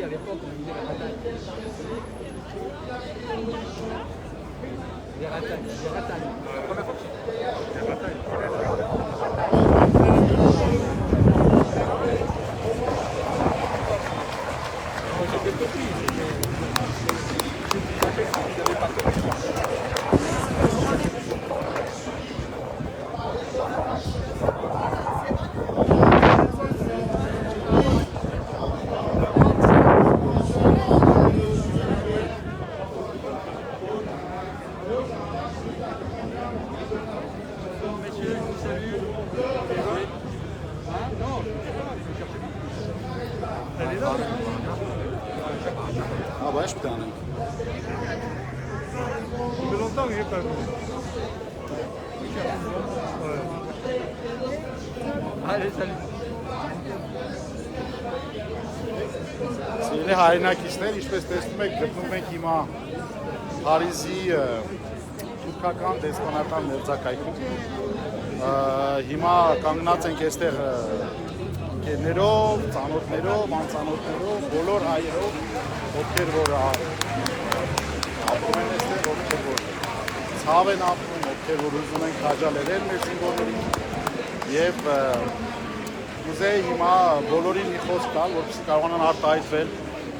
à l'époque, on disait la bataille. Les ratailles. La première fois que Les batailles. j'étais petit, j'avais pas compris. Ah ouais, je peux en avoir. Ça fait longtemps que j'ai pas vu. Allez, salut. Սիրելի հայրենակիցներ, ինչպես տեսնում եք, գտնում ենք հիմա Փարիզի թուրքական դեսպանատան մերձակայքում։ Հիմա կանգնած ենք այստեղ ընկերներով, ծանոթներով, անծանոթներով, բոլոր հայերով, ովքեր որ ապրում են այստեղ, ովքեր որ ցավ են ապրում, ովքեր որ ուզում են քաջալերել մեր զինվորներին եւ Ուզեի հիմա բոլորին մի խոսք տալ, որպեսզի կարողանան արտահայտվել,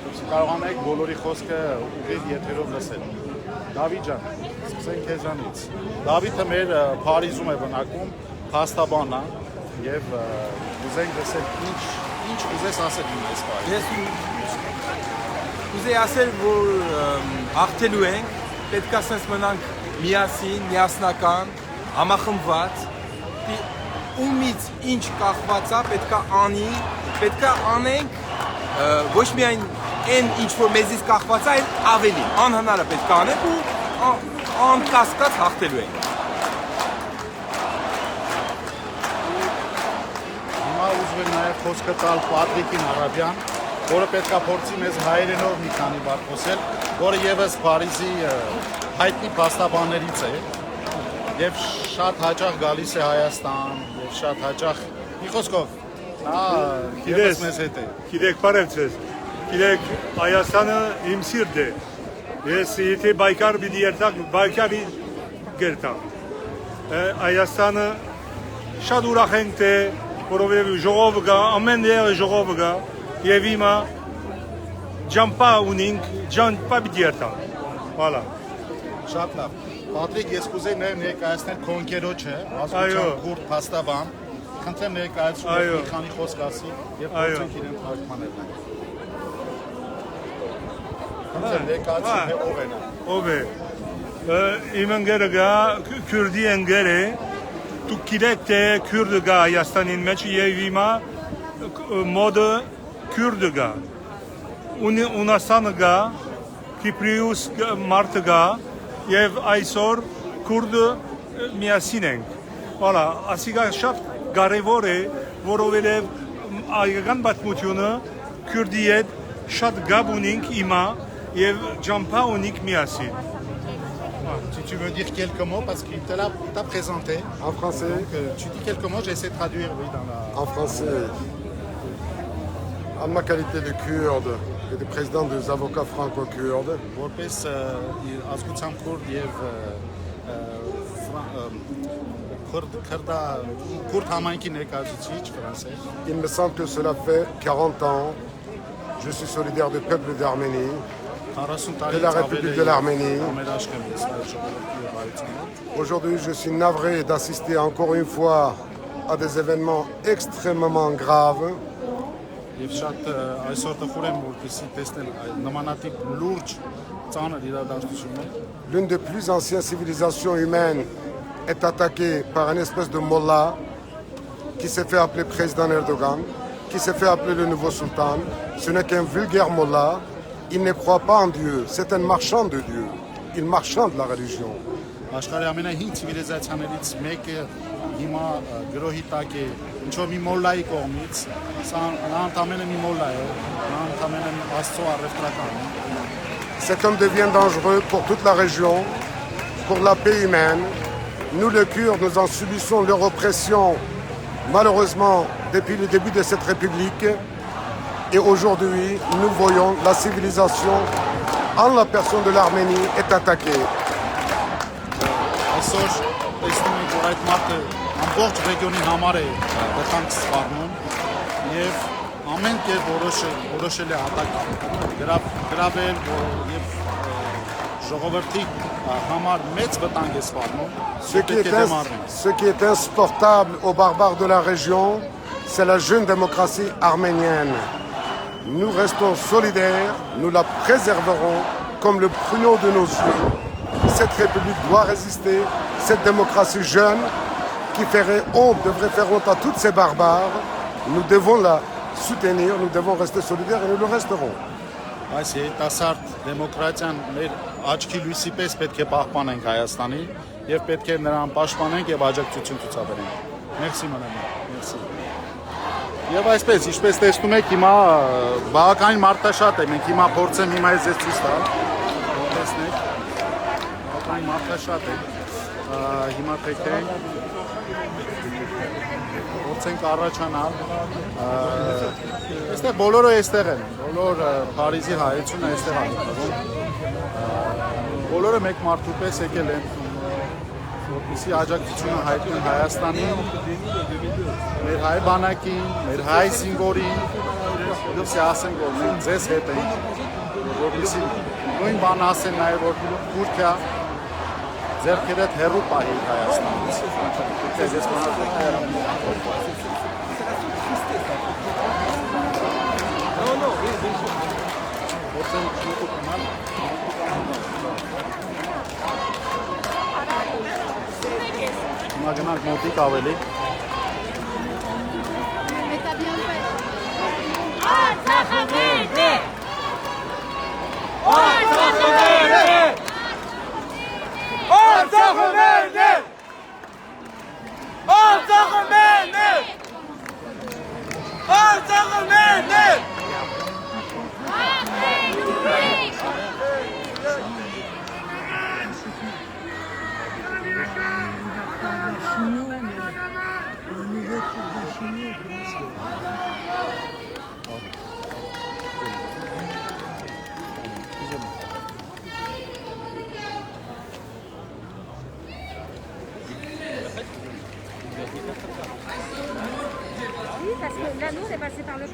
որպեսզի կարողանեք բոլորի խոսքը ուղիղ եթերով լսել։ Դավիթ ջան, սկսենք քեզանից։ Դավիթը մեր Փարիզում է բնակվում, փաստաբան է եւ ուզենք լսել ինչ ուզես ասել հիմա այս բանը։ Ուզեի ասել, որ հաղթելու ենք, պետք է ասենք մնանք միասին, միասնական, համախմբված, ումից ինչ կախված է, պետք է անի, պետք է անենք ոչ միայն այն ինչ որ մեզից կախված է, այլ ավելի, անհնարը պետք է անենք ու անկասկած հաղթելու ենք։ Հիմա ուզում եմ նաև խոսքը տալ Պատրիկին Արաբյան, որը պետք է փորձի մեզ հայերենով մի քանի բառ խոսել, որը եւս Փարիզի հայտնի փաստաբաններից է եւ շատ հաճախ գալիս է Հայաստան եւ շատ հաճախ մի խոսքով նա եւս մեզ հետ է։ Գիտեք, բարև ձեզ։ Գիտեք, Հայաստանը իմ սիրտ է։ Ես եթե Բայկար պիտի երթակ, Բայկարի գերտամ։ Հայաստանը շատ ուրախ ենք թե որովհետեւ ժողովը գա, ամեն դեր ժողովը գա եւ հիմա ջամպա ունենք, ջամպա պիտի երթամ։ Voilà։ Շատ լավ։ Պատրիկ, ես կուզեի նաև ներկայացնել քո ընկերոջը, ազգության քուրդ փաստաբան։ Խնդրեմ ներկայացրու մի քանի խոսք ասի եւ փորձենք իրեն թարգմանել։ Խնդրեմ ներկայացրու թե ով է նա։ Ով է։ Իմ ընկերը գա, քուրդի ընկեր է։ Դուք գիտեք թե քուրդը գա Հայաստանին մեջ եւ հիմա մոդը քուրդը գա։ Ունասանը գա, Կիպրիուս մարդը գա եւ այսօր քուրդը միասին ենք։ Voilà, ասիկա շատ կարևոր է, որովհետեւ այգական պատմությունը քուրդի հետ շատ գաբ ունենք հիմա եւ ջամփա ունենք միասին։ Si tu veux dire quelques mots, parce qu'il t'a présenté. En français. Tu dis quelques mots, j'essaie de traduire, oui, dans la... En français. En ma qualité de kurde et de président des avocats franco-kurdes. Որպես ազգությամբ քուրդ եւ քուրդ համայնքի ներկայացուցիչ ֆրանսիա։ Il me semble que cela fait 40 ans. Je suis solidaire du peuple d'Arménie, de la République de l'Arménie. Aujourd'hui, je suis navré d'assister encore une fois à des événements extrêmement graves. Եվ շատ այսօր տխուր եմ որպեսզի տեսնել նմանատիպ լուրջ ծանր իրադարձություններ։ L'une des plus anciennes civilisations humaines est attaquée par une espèce de mollah qui s'est fait appeler président Erdogan, qui s'est fait appeler le nouveau sultan. Ce n'est qu'un vulgaire mollah. Il ne croit pas en Dieu. C'est un marchand de Dieu. Il marchande la religion. Աշխարհի ամենահին ցիվիլիզացիաներից մեկը հիմա գրոհի տակ է ինչ-որ մի մոլլայի կողմից, սա նա ընդամենը մի մոլլա է, նա ընդամենը Աստծո առևտրական է։ Cet homme devient dangereux pour toute la région, pour la paix humaine. Nous, les Kurdes, nous en subissons leur oppression, malheureusement, depuis le début de cette République. Et aujourd'hui, nous voyons la civilisation, en la personne de l'Arménie, est attaquée. Այսօր տեսնում ենք, որ այդ մարդը ամբողջ ռեգիոնի համար է վտանգ սպառնում եւ ամեն կերպ որոշել է գրավել եւ ժողովրդի համար մեծ վտանգ է սպառնում։ Ce qui est insupportable aux barbares de la région, c'est la jeune démocratie arménienne. Nous restons solidaires, nous la préserverons comme le pruneau de nos yeux. Cette république doit résister, cette démocratie jeune qui devrait faire honte à tous ces barbares. Nous devons la soutenir, nous devons rester solidaires et nous le resterons. Այս երիտասարդ դեմոկրատիան մեր աչքի լույսի պես պետք է պահպանենք Հայաստանի եւ պետք է նրան պաշտպանենք եւ աջակցություն ցուցաբերենք։ Մերսի մանրամասն։ Մերսի։ Եվ այսպես, ինչպես տեսնում եք, հիմա բավականին մարդաշատ է։ Մենք հիմա փորձեմ հիմա ես ցույց տալ։ Տեսնեք, բավականին մարդաշատ է։ Հիմա թեքենք փորձենք առաջանալ։ Այստեղ բոլորը այստեղ են։ Բոլոր Փարիզի հայությունը այստեղ է։ Բոլորը մեկ մարդու պես եկել են, որպեսզի աջակցությունը հայտնեն Հայաստանին, մեր հայ բանակին, մեր հայ զինվորին, որպեսզի ասենք, որ մենք ձեզ հետ ենք, որպեսզի նույն բանը ասեն նաև, որ Թուրքիա ձեռքերդ հեռու պահի Հայաստանից։ Ես մնացել Imaginați motic aveli. Parce que là, nous, c'est passé par le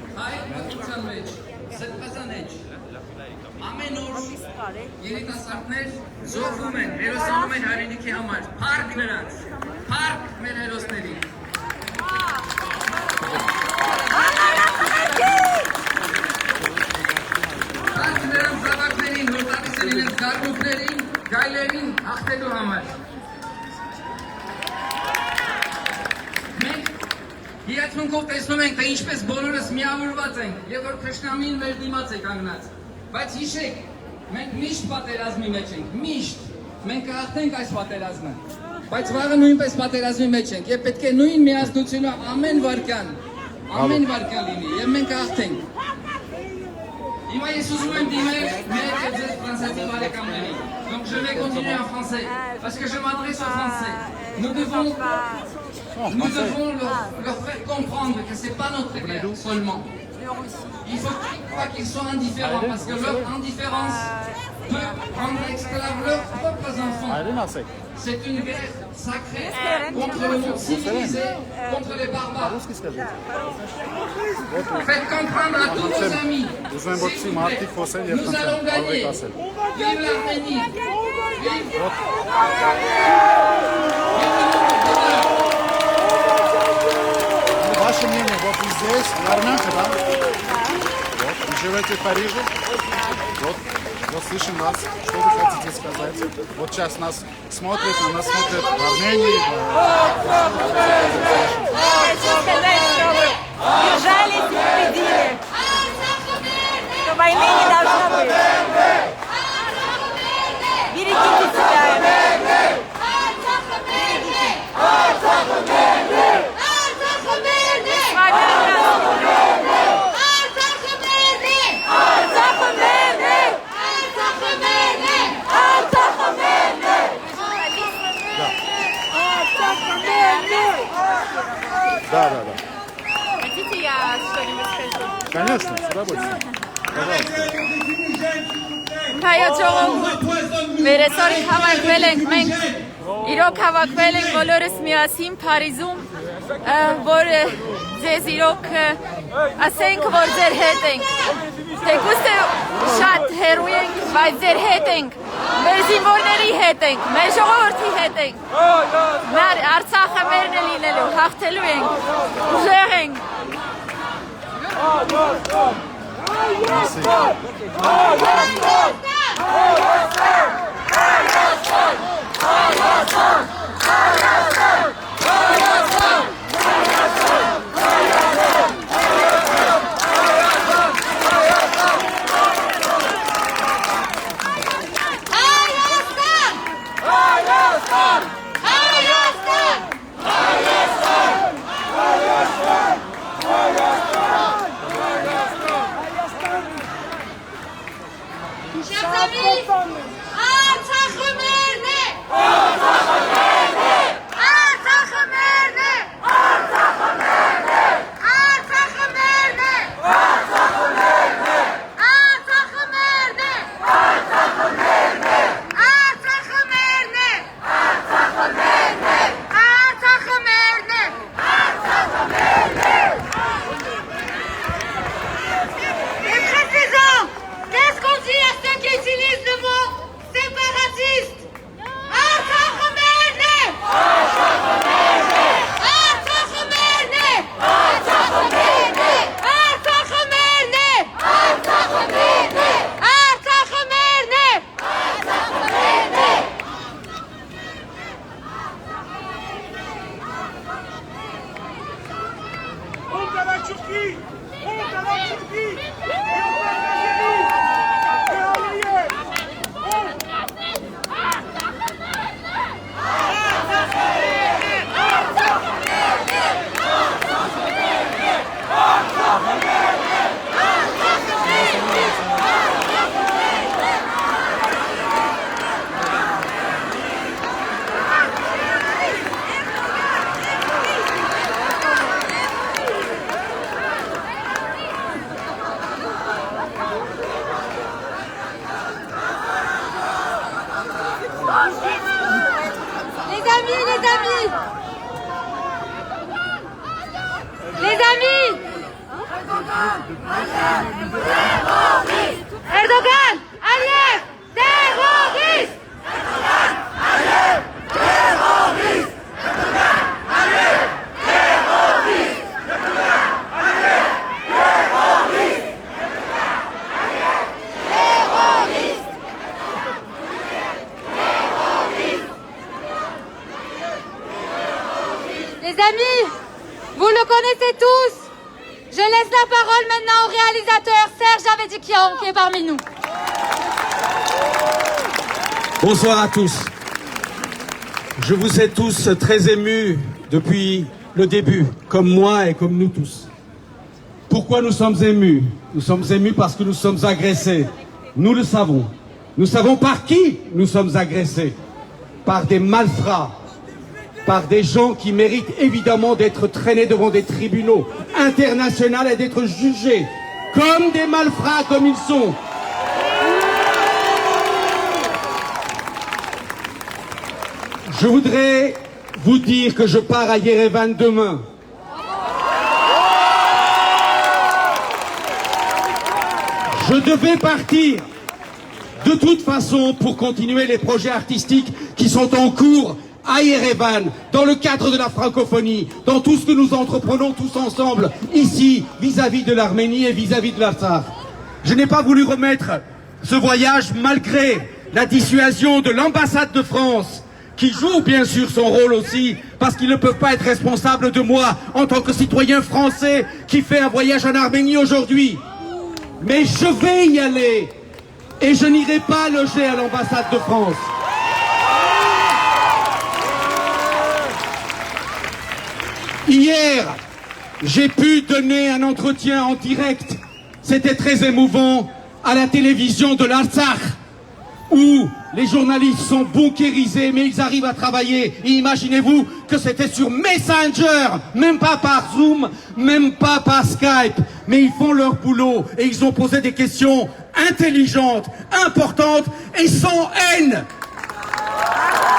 Ամեն օր երիտասարդներ զոհվում են, հերոսանում են հայրենիքի համար։ Փառք նրանց, փառք մեր հերոսներին։ Փառք նրանց զավակներին, որ տալիս են իրենց գարմունքներին, գայլերին հաղթելու համար։ Մենք հիացմունքով տեսնում ենք, թե ինչպես բոլորս միավորված ենք, եւ որ թշնամին մեր դիմաց է կանգնած։ Բայց հիշեք, մենք միշտ պատերազմի մեջ ենք, միշտ։ Մենք կհաղթենք այս պատերազմը։ Բայց վաղը նույնպես պատերազմի մեջ ենք եւ պետք է նույն միասնությունը ամեն վարքյան լինի եւ մենք կհաղթենք։ Հիմա ես ուզում եմ դիմել մեր եւ ձեր ֆրանսիացի բարեկամներին։ Donc je vais continuer en français parce que je m'adresse aux Français. Nous devons leur faire comprendre que c'est pas notre guerre seulement. Il faut pas qu'ils soient indifférents parce que leur indifférence peut rendre esclaves leurs propres enfants. C'est une guerre sacrée contre le monde civilisé, contre les barbares. Faites comprendre à tous nos amis. S'il vous plaît, nous allons gagner. Vive l'Arménie. Vive Ваше мнение, вот здесь, в Армянке, да? Вот, вы живете в Париже? Вот слышим нас. Что вы хотите сказать? Вот сейчас нас смотрят в Армении. Держались и победили. Что войны не должно быть. Берегите себя. Да. Хотите, я Конечно, с удовольствием. Հայոց ժողովուրդ, վերեսօրի հավաքվել ենք մենք, իրոք հավաքվել ենք բոլորս միասին Փարիզում, որ ձեզ իրոք ասենք, որ ձեր հետ ենք, թեկուզ թե շատ հեռու ենք, բայց ձեր հետ ենք, մեր զինվորների հետ ենք, մեր ժողովրդի հետ ենք, մեր Արցախը մերն է լինելու, հաղթելու ենք, ուժեղ ենք։ Les amis Erdogan, allié, terroriste. Les amis, vous le connaissez tous. Je laisse la parole maintenant au réalisateur Serge Avedikian qui est parmi nous. Bonsoir à tous. Je vous ai tous très émus depuis le début, comme moi et comme nous tous. Pourquoi nous sommes émus? Nous sommes émus parce que nous sommes agressés. Nous le savons. Nous savons par qui nous sommes agressés. Par des malfrats. Par des gens qui méritent évidemment d'être traînés devant des tribunaux internationaux et d'être jugés comme des malfrats comme ils sont. Je voudrais vous dire que je pars à Yerevan demain. Je devais partir de toute façon pour continuer les projets artistiques qui sont en cours à Yerevan, dans le cadre de la francophonie, dans tout ce que nous entreprenons tous ensemble, ici, vis-à-vis de l'Arménie et vis-à-vis de l'Artsakh. Je n'ai pas voulu remettre ce voyage malgré la dissuasion de l'ambassade de France, qui joue bien sûr son rôle aussi, parce qu'ils ne peuvent pas être responsables de moi en tant que citoyen français qui fait un voyage en Arménie aujourd'hui. Mais je vais y aller et je n'irai pas loger à l'ambassade de France. Hier, j'ai pu donner un entretien en direct, c'était très émouvant, à la télévision de l'Artsakh, où les journalistes sont bunkérisés, mais ils arrivent à travailler. Et imaginez-vous que c'était sur Messenger, même pas par Zoom, même pas par Skype, mais ils font leur boulot et ils ont posé des questions intelligentes, importantes et sans haine.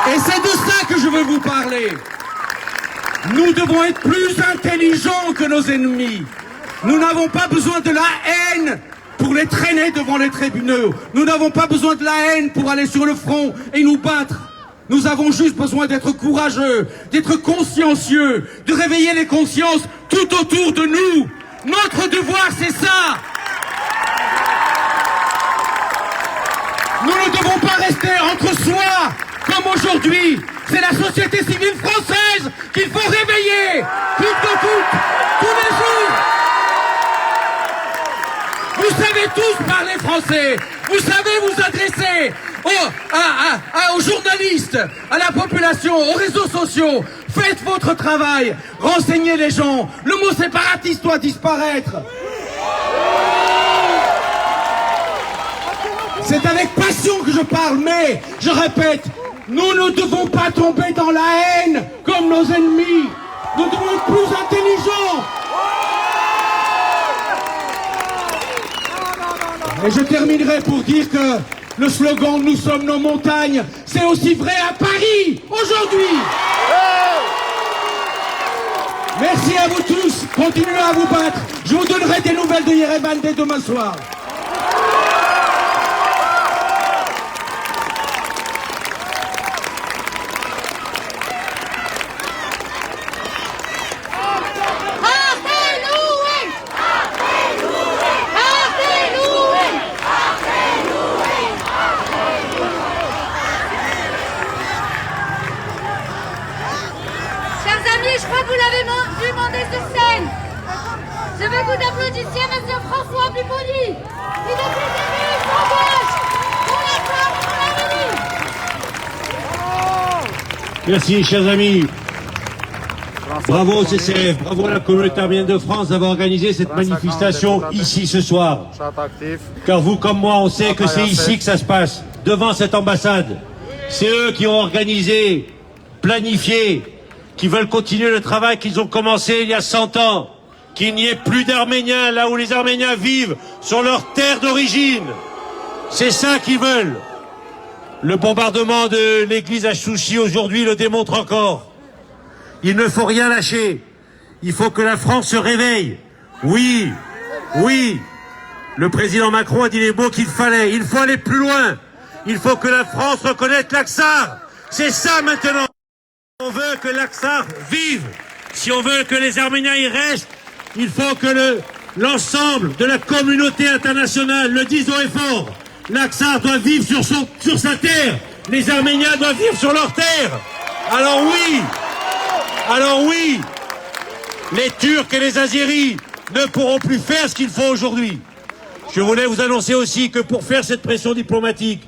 Et c'est de ça que je veux vous parler. Nous devons être plus intelligents que nos ennemis. Nous n'avons pas besoin de la haine pour les traîner devant les tribunaux. Nous n'avons pas besoin de la haine pour aller sur le front et nous battre. Nous avons juste besoin d'être courageux, d'être consciencieux, de réveiller les consciences tout autour de nous. Notre devoir, c'est ça. Nous ne devons pas rester entre soi, comme aujourd'hui. C'est la société civile française qu'il faut réveiller, tous les jours. Vous savez tous parler français, vous savez vous adresser aux journalistes, à la population, aux réseaux sociaux. Faites votre travail, renseignez les gens. Le mot séparatiste doit disparaître. C'est avec passion que je parle, mais, je répète, nous ne devons pas tomber dans la haine comme nos ennemis. Nous devons être plus intelligents. Et je terminerai pour dire que le slogan « Nous sommes nos montagnes », c'est aussi vrai à Paris, aujourd'hui. Merci à vous tous, continuez à vous battre. Je vous donnerai des nouvelles de Yerevan dès demain soir. Je crois que vous l'avez vu monter sur scène. Je veux que vous applaudissiez M. François Pupponi, qui depuis le début s'engage pour la femme, pour la vie. Merci, chers amis. Bravo au CCF, bravo à la communauté arménienne de France d'avoir organisé cette manifestation ici ce soir. Car vous comme moi, on sait que c'est ici que ça se passe, devant cette ambassade. C'est eux qui ont organisé, planifié, qui veulent continuer le travail qu'ils ont commencé il y a 100 ans, qu'il n'y ait plus d'Arméniens là où les Arméniens vivent, sur leur terre d'origine. C'est ça qu'ils veulent. Le bombardement de l'église à Chouchi aujourd'hui le démontre encore. Il ne faut rien lâcher. Il faut que la France se réveille. Oui, oui. Le président Macron a dit les mots qu'il fallait. Il faut aller plus loin. Il faut que la France reconnaisse l'Aksar. C'est ça maintenant. Si on veut que l'Aksar vive, si on veut que les Arméniens y restent, il faut que l'ensemble de la communauté internationale le dise haut et fort. L'Aksar doit vivre sur sa terre. Les Arméniens doivent vivre sur leur terre. Alors oui, les Turcs et les Azéris ne pourront plus faire ce qu'ils font aujourd'hui. Je voulais vous annoncer aussi que pour faire cette pression diplomatique,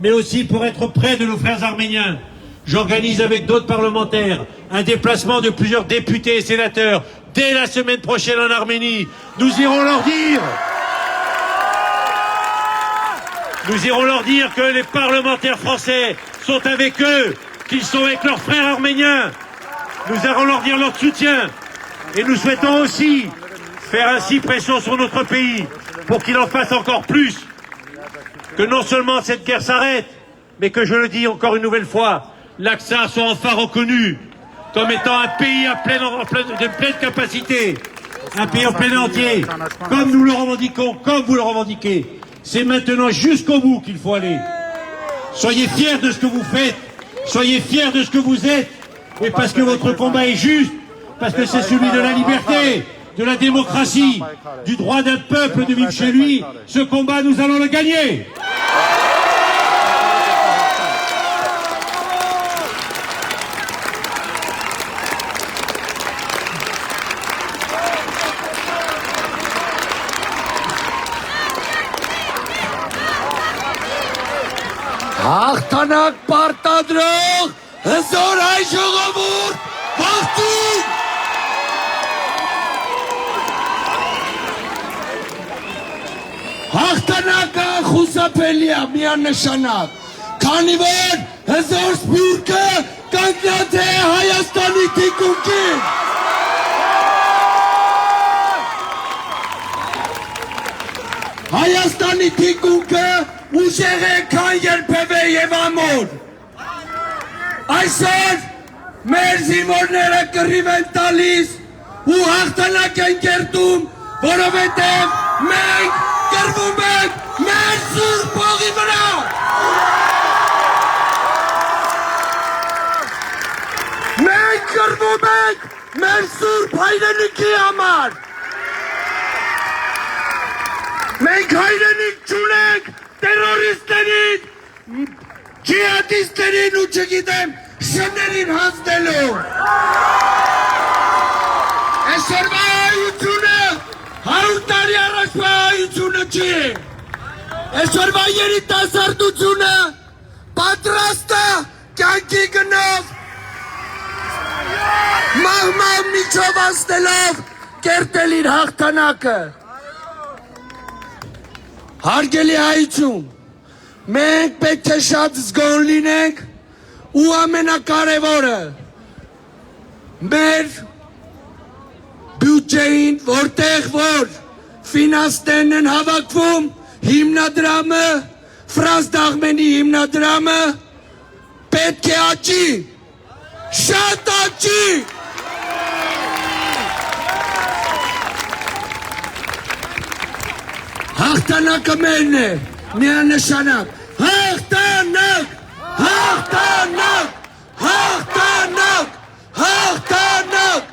mais aussi pour être près de nos frères arméniens, j'organise avec d'autres parlementaires un déplacement de plusieurs députés et sénateurs dès la semaine prochaine en Arménie. Nous irons leur dire que les parlementaires français sont avec eux, qu'ils sont avec leurs frères arméniens. Nous allons leur dire notre soutien. Et nous souhaitons aussi faire ainsi pression sur notre pays pour qu'il en fasse encore plus. Que non seulement cette guerre s'arrête, mais que, je le dis encore une nouvelle fois, l'Aksar soit enfin reconnu comme étant un pays de pleine capacité, un pays en plein entier, comme nous le revendiquons, comme vous le revendiquez. C'est maintenant jusqu'au bout qu'il faut aller. Soyez fiers de ce que vous faites, soyez fiers de ce que vous êtes, et parce que votre combat est juste, parce que c'est celui de la liberté, de la démocratie, du droit d'un peuple de vivre chez lui, ce combat, nous allons le gagner. Հաղթանակ պարտադրող հզոր հայ ժողովուրդ բախտում հաղթանակը խուսափելի է միանշանակ քանի որ հզոր սփյուռքը կանգնած է Հայաստանի թիկունքին Հայաստանի թիկունքը ուժեղ է քան երբևէ եւ ամոր։ Այսօր մեր զինվորները կռիվ են տալիս ու հաղթանակ են կերտում, որովհետև մենք կռվում ենք մեր սուրբ հողի վրա։ Մենք կռվում ենք մեր սուրբ հայրենիքի համար։ Մենք հայրենիք չունենք տերորիստերին, ջիհադիստերին ու չգիտեմ շներին հանձնելու։ Այսօրվա հայությունը 100 տարի առաջվա հայությունը չի։ Այսօրվա երիտասարդությունը պատրաստ է կյանքի գնով մահմա միջով անցնելով կերտել իր հաղթանակը։ Հարգելի հայություն, մենք պետք է շատ զգոն լինենք ու ամենակարևորը մեր բյուջեին, որտեղ որ ֆինանսներն են հավաքվում, հիմնադրամը, Ֆրանս Դաղմենի հիմնադրամը պետք է աճի, շատ աճի։ Հաղթանակը մերն է, միանշանակ, հաղթանակ, հաղթանակ, հաղթանակ, հաղթանակ,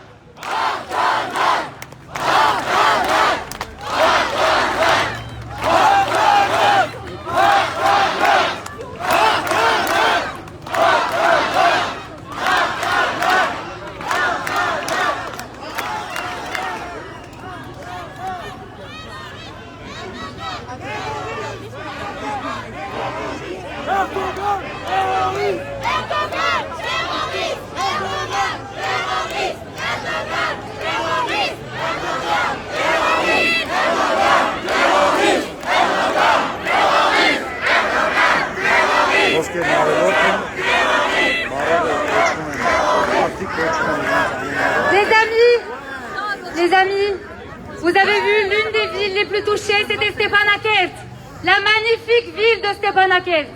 Les amis, vous avez vu l'une des villes les plus touchées, c'était Stepanakert, la magnifique ville de Stepanakert.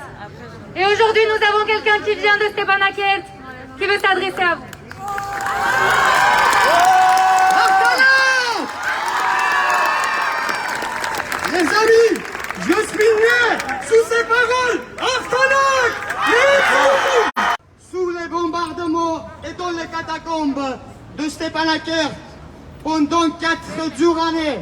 Et aujourd'hui, nous avons quelqu'un qui vient de Stepanakert, qui veut s'adresser à vous. Les amis, je suis né sous ces paroles. Artanak! Sous les bombardements et dans les catacombes de Stepanakert pendant 4 dures années.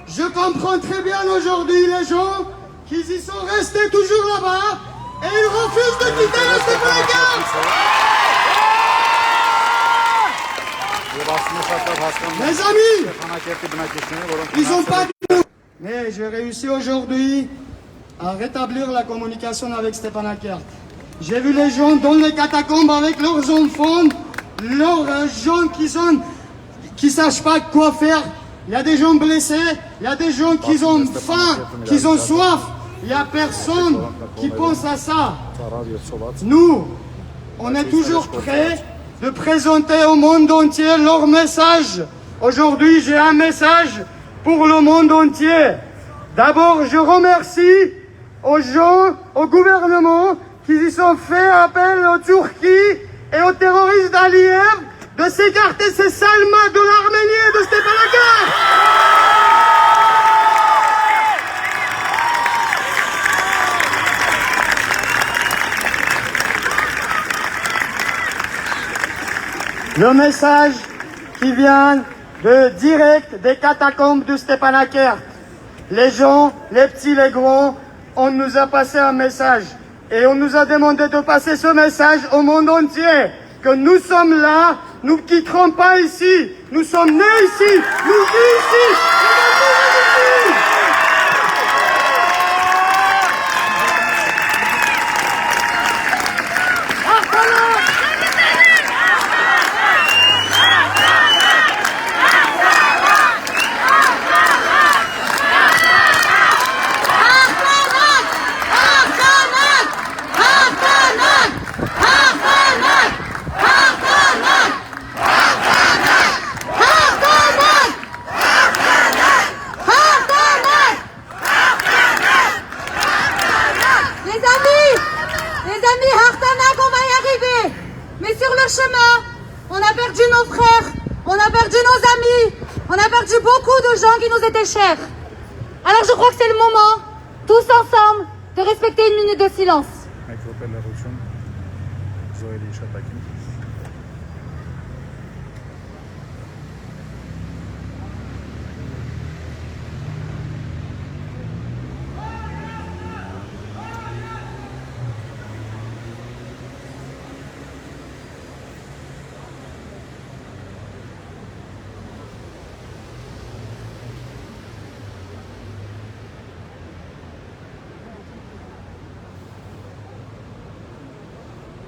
Je comprends très bien aujourd'hui les gens qui y sont restés toujours là-bas et ils refusent de quitter le Stepanakert. Les amis, ils n'ont pas de... Mais j'ai réussi aujourd'hui à rétablir la communication avec Stepanakert. J'ai vu les gens dans les catacombes avec leurs enfants, leurs gens qui savent pas quoi faire. Il y a des gens blessés, il y a des gens qui ont faim, qui ont soif. Il n'y a personne qui pense à ça. Nous, on est toujours prêts de présenter au monde entier leur message. Aujourd'hui, j'ai un message pour le monde entier. D'abord, je remercie aux gens, au gouvernement, qui y sont fait appel aux Turquie et aux terroristes d'Aliyev de s'écarter ces salmas de l'Arménie et de Stepanakert. Le message qui vient de direct des catacombes de Stepanakert. Les gens, les petits, les grands, on nous a passé un message. Et on nous a demandé de passer ce message au monde entier. Que nous sommes là, nous ne quitterons pas ici. Nous sommes nés ici, nous vivons ici, nous allons mourir ici. gens qui nous étaient chers. Alors je crois que c'est le moment, tous ensemble, de respecter une minute de silence.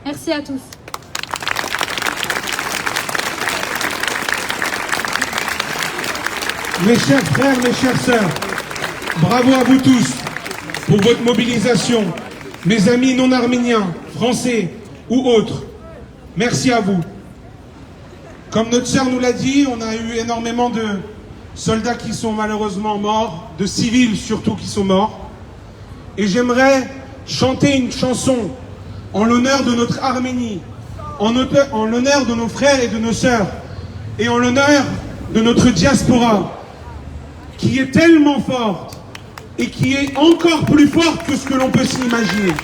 Merci à tous. Mes chers frères, mes chères sœurs, bravo à vous tous pour votre mobilisation. Mes amis non arméniens, français ou autres, merci à vous. Comme notre sœur nous l'a dit, on a eu énormément de soldats qui sont malheureusement morts, de civils surtout qui sont morts. Et j'aimerais chanter une chanson en l'honneur de notre Arménie, en l'honneur de nos frères et de nos sœurs, et en l'honneur de notre diaspora, qui est tellement forte et qui est encore plus forte que ce que l'on peut s'imaginer.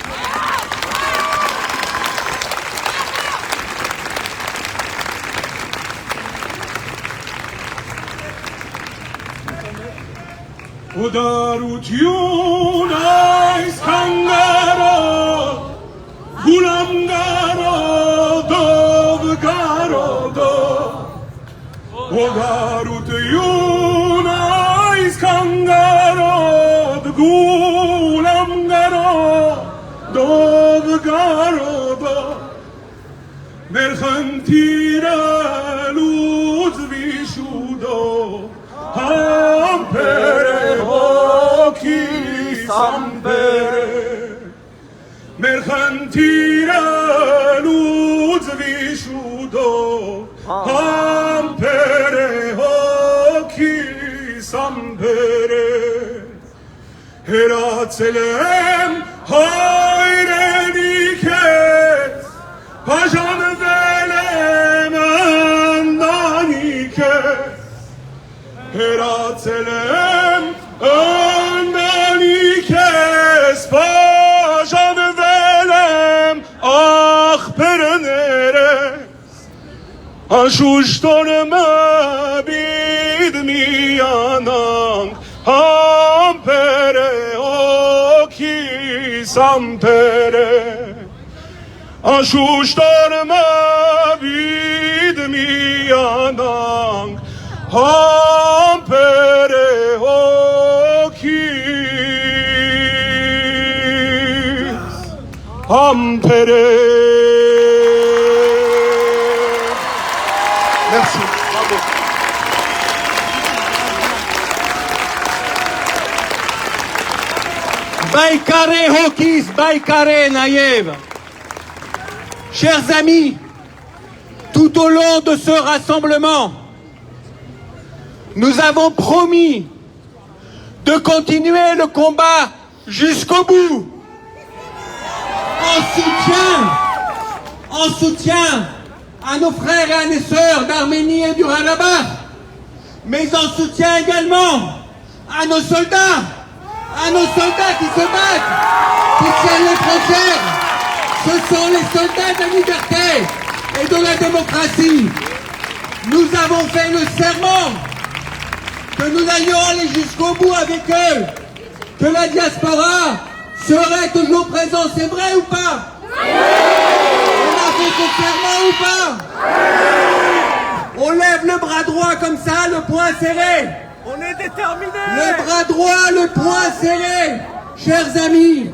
Հերացելեմ հայրենիք ես, բաժանվել եմ ընտանիք ես, հերացելեմ ընտանիք ես, բաժանվել եմ աղբերներես, անշուշտ օրը բիդ միանանք, Sampere, anşuş darma vid miyanang, hampere okis, hampere. Merci. Bravo. Baïkare Hokis, Baïkare Naïev. Chers amis, tout au long de ce rassemblement, nous avons promis de continuer le combat jusqu'au bout. En soutien à nos frères et à nos sœurs d'Arménie et du Haut-Karabakh, mais en soutien également à nos soldats qui se battent, qui tiennent les frontières. Ce sont les soldats de la liberté et de la démocratie. Nous avons fait le serment que nous allions aller jusqu'au bout avec eux, que la diaspora serait toujours présente. C'est vrai ou pas? On a fait ce serment ou pas? On lève le bras droit comme ça, le poing serré. On est déterminés. Le bras droit, le poing serré. Chers amis,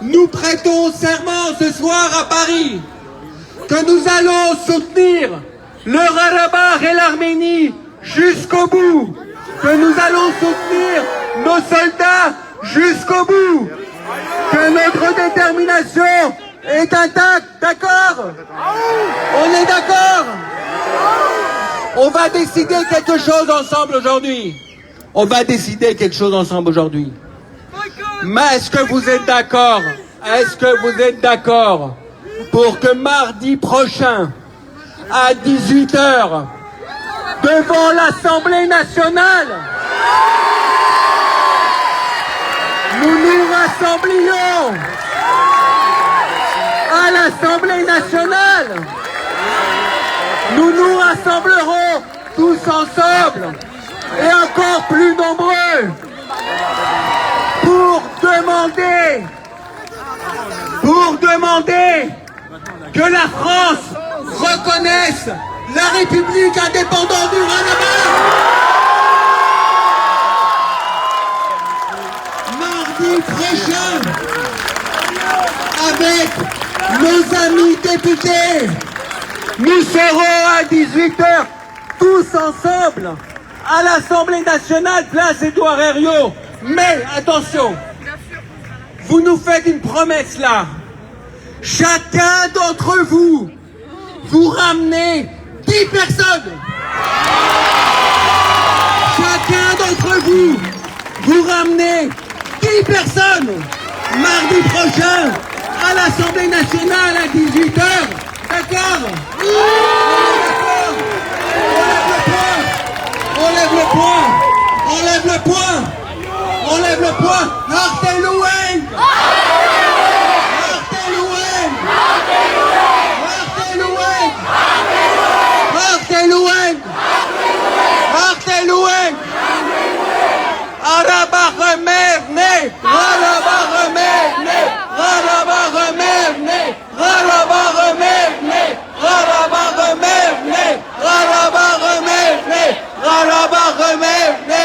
nous prêtons serment ce soir à Paris que nous allons soutenir le Haut-Karabakh et l'Arménie jusqu'au bout, que nous allons soutenir nos soldats jusqu'au bout, que notre détermination est intacte, d'accord? On est d'accord? On va décider quelque chose ensemble aujourd'hui. On va décider quelque chose ensemble aujourd'hui. Mais est-ce que vous êtes d'accord? Est-ce que vous êtes d'accord pour que mardi prochain, à 18h, devant l'Assemblée nationale, nous nous rassemblions à l'Assemblée nationale. Nous nous rassemblerons tous ensemble et encore plus nombreux pour demander que la France reconnaisse la République indépendante du Haut-Karabakh. Mardi prochain, avec nos amis députés, nous serons à 18h tous ensemble à l'Assemblée nationale, place Édouard Herriot. Mais attention, vous nous faites une promesse là. Chacun d'entre vous, vous ramenez 10 personnes. Chacun d'entre vous, vous ramenez 10 personnes mardi prochain à l'Assemblée nationale à 18h. D'accord? On lève le poing. On lève le poing. On lève le poing. Harteloueng. Harteloueng. Harteloueng. Harteloueng. Harteloueng. Karabakh mevne. Karabakh mevne. Karabakh mevne. Karabakh mevne. Karabakh mevne. Karabakh mevne. Karabakh mevne.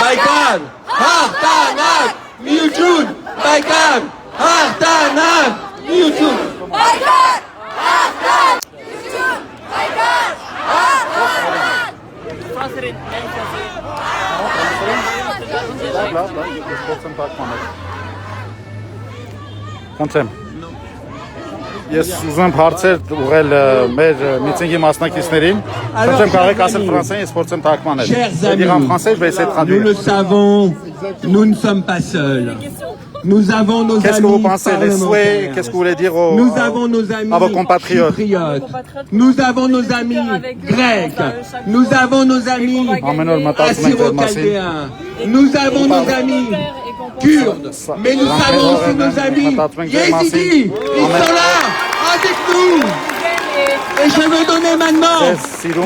Baykar, Hartanak, Miyutun, Baykar, Hartanak, Miyutun. Baykar, Hartanak, Miyutun, Baykar, Hartanak. Խնդրեմ։ Ես ուզում եմ հարցեր ուղղել մեր միթինգի մասնակիցներին։ Խնդրեմ կարեք ասել ֆրանսերեն, ես փորձեմ թարգմանել։ Nous le savons, nous ne sommes pas seuls. Nous avons nos Qu'est-ce que amis vous pensez, les souhaits? Qu'est-ce que vous voulez dire nous avons nos amis à vos compatriotes? chypriotes. Nous avons nos amis grecs. Nous avons nos amis assyro-chaldéens. Nous avons nos amis kurdes. Mais nous avons aussi nos amis yézidis. Ils sont là, avec nous. Et je veux donner maintenant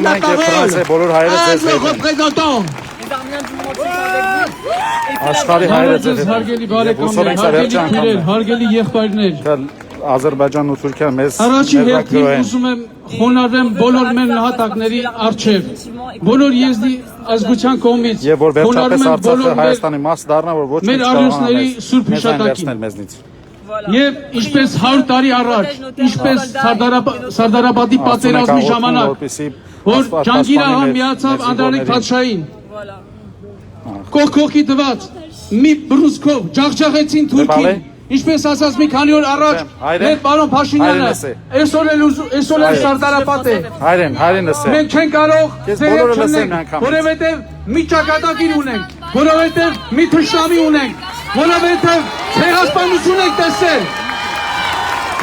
la parole à un de nos représentants. Աշխարհի հայրը ձեր հարգելի եղբայրներ, Ադրբեջանն ու Թուրքիան մեզ առաջի հերթին ուզում եմ խոնարհեմ բոլոր մեր նահատակների առջև, բոլոր եզդի ազգության կողմից, եւ որ վերջապես Արցախը Հայաստանի մաս դառնա, որ ոչ մեր արյունսների սուրբ հիշատակին։ Եվ ինչպես 100 տարի առաջ, ինչպես Սարդարաբադի պատերազմի ժամանակ, որ Ջանգիրահան միացավ Անդրանիկ Փաթշային, կողքի դված մի բռունցքով ջախջախեցին Թուրքին, ինչպես ասած մի քանի օր առաջ մեր պարոն Փաշինյանը այսօր էլ Սարդարապատ է։ Մենք չենք կարող ձեր չնենք, որովհետև մի ճակատագիր ունենք, որովհետև մի թշնամի ունենք, որովհետև ցեղասպանություն եք տեսել։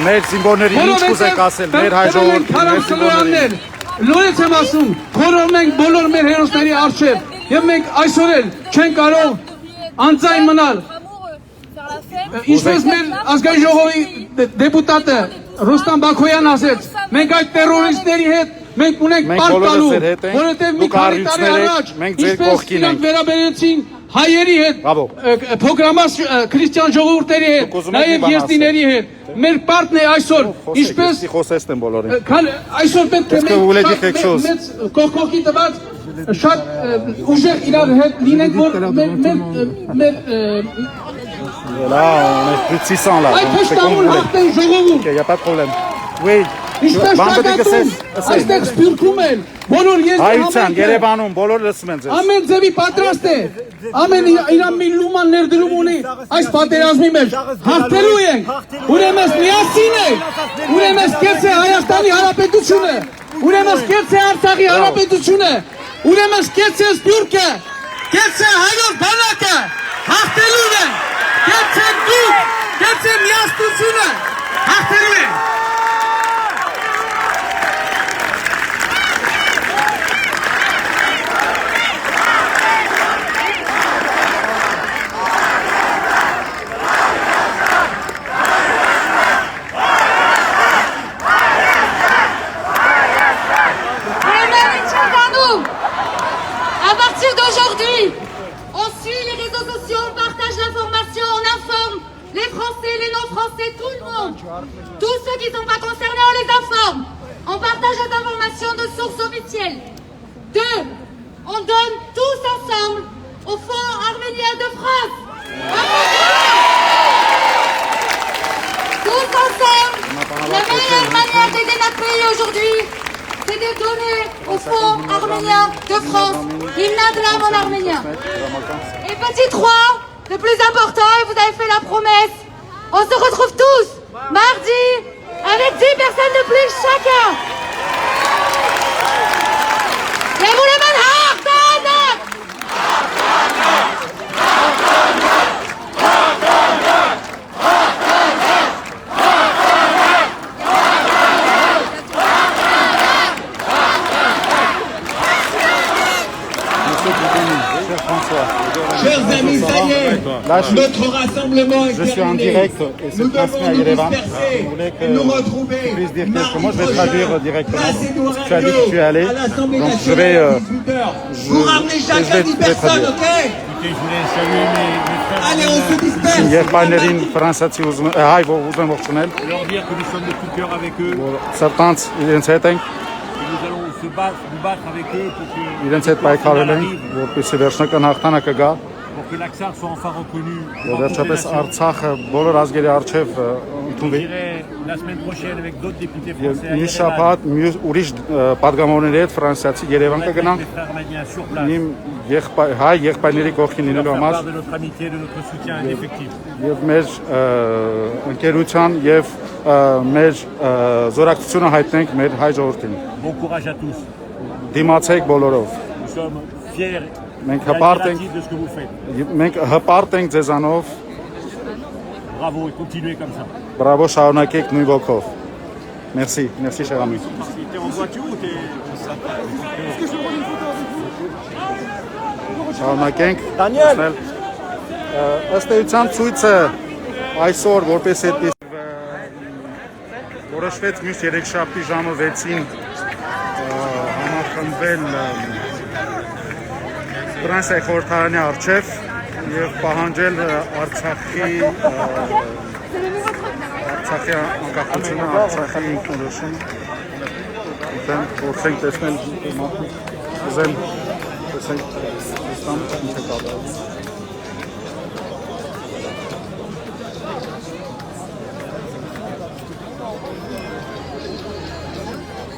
Մեր զինվորների ինչ կուզեք ասել, մեր հայ ժողովրդի։ Լորեց եմ ասում, խորհում ենք բոլոր մեր հերոսների առջև եւ մենք այսօր էլ չենք կարող անձայն մնալ։ Ինչպես մեր ազգային ժողովի դեպուտատը Ռուստամ Բաքոյան ասեց, մենք այդ տերորիստների հետ մենք ունենք պարտ տալու, որովհետև մի քանի տարի առաջ ինչպես իրանք վերաբերեցին հայերի հետ, փոքրամաս քրիստիան ժողովուրդների հետ, նաև եզդիների հետ, մեր պարտն է այսօր, ինչպես այսօր պետք է մեծ կողքի տված շատ ուժեղ իրար հետ լինենք, որ մեր Là, on est plus de 600 là. Այդ փշտամուն հաղթեն ժողովուրդ։ Il n'y a pas de problème. Oui. Ինչպես ճակատում, այստեղ սպիրկում են, բոլոր Հայության, Երևանում, բոլոր լսում են ձեզ։ Ամեն ձևի պատրաստ է, ամեն իրան մի լուման ներդրում ունի այս պատերազմի մեջ, հաղթելու ենք, ուրեմն միասին ենք, ուրեմն կեցե Հայաստանի Հանրապետությունը, ուրեմն կեցե Արցախի Հանրապետությունը, ուրեմն կեցե սպյուրքը, կեցե հայոց բանակը, հաղթելուն են, կեցե դուք, կեցե միասնությունը, հաղթելու են։ À partir d'aujourd'hui, on suit les réseaux sociaux, on partage l'information, on informe les Français, les non-Français, tout le monde. Tous ceux qui ne sont pas concernés, on les informe. On partage les informations de sources officielles. 2. On donne tous ensemble au Fonds arménien de France. Tous ensemble, la meilleure manière d'aider notre pays aujourd'hui, c'est de donner au Fonds arménien de France. Himnadlam en arménien. Et petit 3, le plus important, et vous avez fait la promesse, on se retrouve tous mardi avec 10 personnes de plus chacun. Chers amis, ça y est, notre rassemblement est terminé. Je suis en direct et c'est transmis à Yerevan. Je voulais que tu puisses dire quelques mots. Je vais traduire directement. Tu as dit que tu es allé. Donc je vais Vous ramenez chacun 10 personnes, ok? Je voulais saluer mes frères. Allez, on se disperse. Եղբայրներին ֆրանսիացի հայ ուզում ողջունել։ Leur dire que nous sommes de tout cœur avec eux. Սրտանց իրենց հետ ենք։ Nous allons nous battre avec eux pour que Իրենց հետ պայքարել ենք, որպեսզի վերջնական հաղթանակը գա։ pour que l'Aksar soit enfin reconnu. Որ վերջապես Արցախը բոլոր ազգերի արչև ընդունվի։ La semaine prochaine avec d'autres députés Եվ français. մյուս շաբաթ մյուս ուրիշ падգամավորների հետ ֆրանսիացի Երևան կգնանք։ Իմ հայ եղբայրների կողքին լինելու համար de notre amitié, de notre soutien indéfectible. եւ մեր ընկերության եւ մեր զորակցությունը հայտնենք մեր հայ ժողովրդին։ Bon courage à tous. Դիմացեք բոլորով։ Nous sommes fiers Մենք et հպարտ ենք, admiratifs de ce que vous faites. մենք հպարտ ենք ձեզանով։ Bravo et continuez comme ça. Բրավո, շարունակեք նույն ոգով։ Merci, merci cher ami։ T'es en voiture ou t'es... Շարունակենք։ Դանիել։ Ըստ էության ցույցը այսօր որպես այդպես որոշվեց մյուս երեքշաբթի ժամը 6-ին համախմբվել Ֆրանսիայի խորհրդարանի առջև եւ պահանջել Արցախի անկախությունը, Արցախի ինքնորոշում։ Ուտեն փորձենք տեսնել ուզեն տեսենք ստամ ինչ է կատարվում։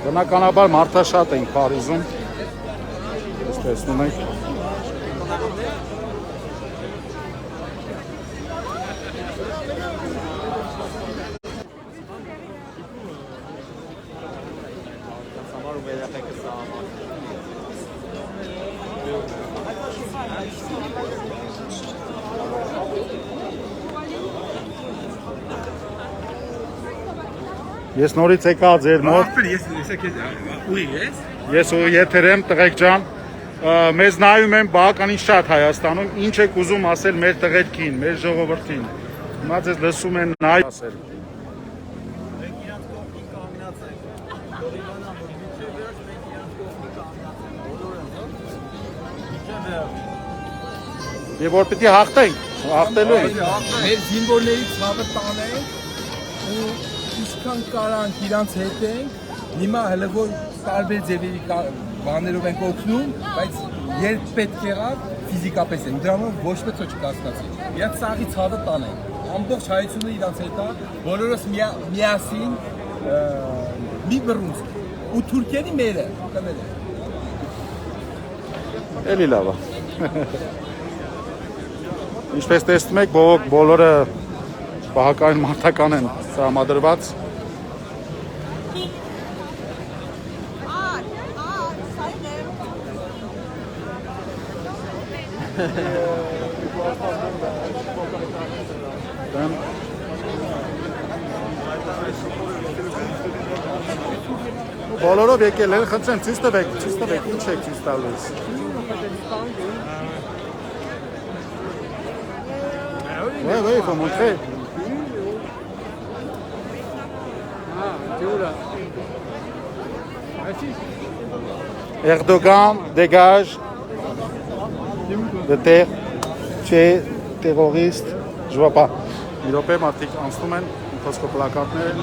Բնականաբար մարդաշատ ենք Փարիզում։ Ըստ տեսնում եք։ Ես նորից եկա ձեր մոտ։ Ես ու եթեր եմ, տղեկ ջան, մեզ նայում են բավականին շատ Հայաստանում, ինչ եք ուզում ասել մեր տղերքին, մեր ժողովրդին։ Հիմա ձեզ լսում են նայ ասել։ Եվ որ պիտի հաղթենք, հաղթելու ենք։ Մեր զինվորների ցավը տանենք ու ինչքան կարանք իրանց հետ ենք, հիմա հələ որ տարբեր ձևերի բաներով ենք օգնում, բայց երբ պետք եղավ ֆիզիկապես ենք, դրանով ոչ մեծ ոչ կասկածի։ Իրանց ցավի ցավը տանենք, ամբողջ հայությունը իրանց հետ է, բոլորս միասին մի բռունցք ու թուրքերի մերը կնել են։ Էլի լավ է։ Ինչպես տեսնում եք, բոլորը բավականին մարդական են սահմադրված։ Բոլորով եկել են, խնդրեմ, ցույց տվեք, ինչ եք ցույց տալիս։ Oui, il faut montrer. Erdogan dégage de terre, tu es terroriste, je vois pas. Իրոպե մարդիկ անցնում են, խոսքը պլակատներ են։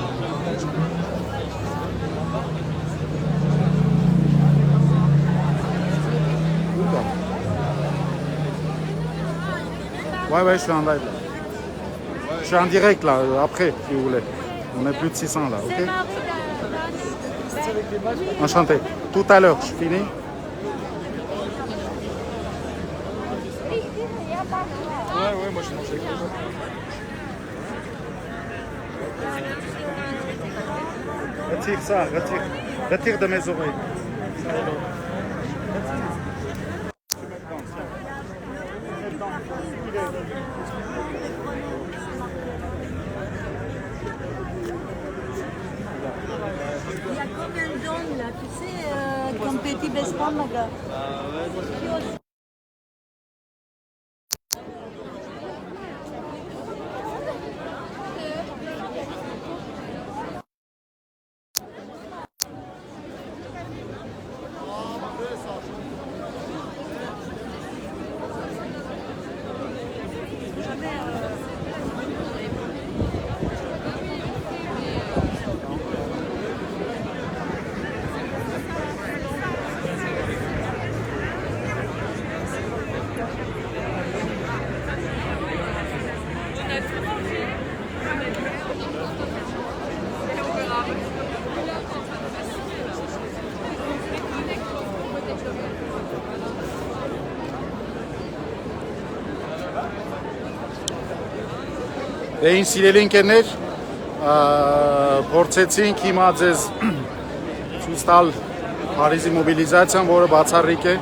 Ouais, je suis en live là. Je suis en direct là, après, si vous voulez. On est plus de 600 là, ok? Enchanté. Tout à l'heure, je finis. Ouais, moi je suis mangé. Retire ça, retire de mes oreilles. Il y a comme un jaune là, tu sais, comme petit bespan là. Էին սիրելի ընկերներ, փորձեցինք հիմա ձեզ ցույց տալ Փարիզի մոբիլիզացիան, որը բացառիկ է,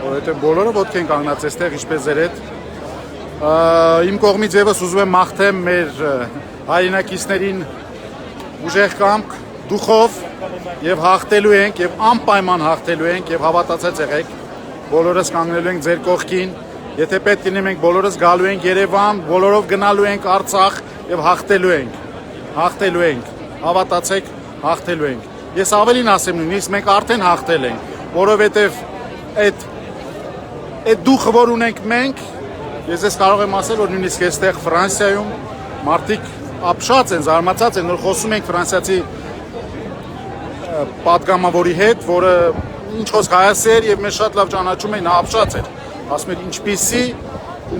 որովհետև բոլորը ոտք են կանգնած այստեղ, ինչպես ձեր հետ։ Իմ կողմից եւս ուզում եմ մաղթեմ մեր հայրենակիցներին ուժեղ կամք, դուխով եւ հաղթելու ենք եւ անպայման հաղթելու ենք եւ հավատացած եղեք, բոլորս կանգնելու ենք ձեր կողքին։ Եթե պետք լինի մենք բոլորս գալու ենք Երևան, բոլորով գնալու ենք Արցախ եւ հաղթելու ենք, հավատացեք, հաղթելու ենք։ Ես ավելին ասեմ նույնիսկ մենք արդեն հաղթել ենք, որովհետեւ այդ դուխը որ ունենք մենք, ես կարող եմ ասել, որ նույնիսկ այստեղ Ֆրանսիայում մարդիկ ապշած են, զարմացած են, որ խոսում ենք ֆրանսիացի պատգամավորի հետ, որը ինչ խոսք հայասեր եւ մեզ շատ լավ ճանաչում են, նա ապշած էր։ Ասում եք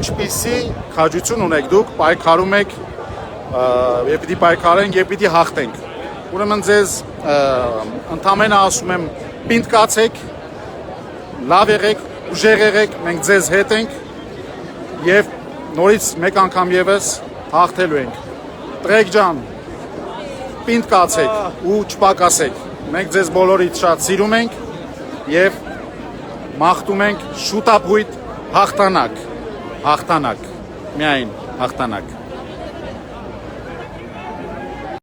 ինչպիսի քաջություն ունեք դուք, պայքարում եք եւ պիտի պայքարենք եւ պիտի հաղթենք։ Ուրեմն ձեզ ընդամենը ասում եմ պինդ կացեք, լավ եղեք, ուժեղ եղեք, մենք ձեզ հետ ենք եւ նորից մեկ անգամ եւս հաղթելու ենք։ Տրեկ ջան, պինդ կացեք ու չպակասեք։ Մենք ձեզ բոլորից շատ սիրում ենք եւ մաղթում ենք շուտապույտ հաղթանակ, միայն հաղթանակ։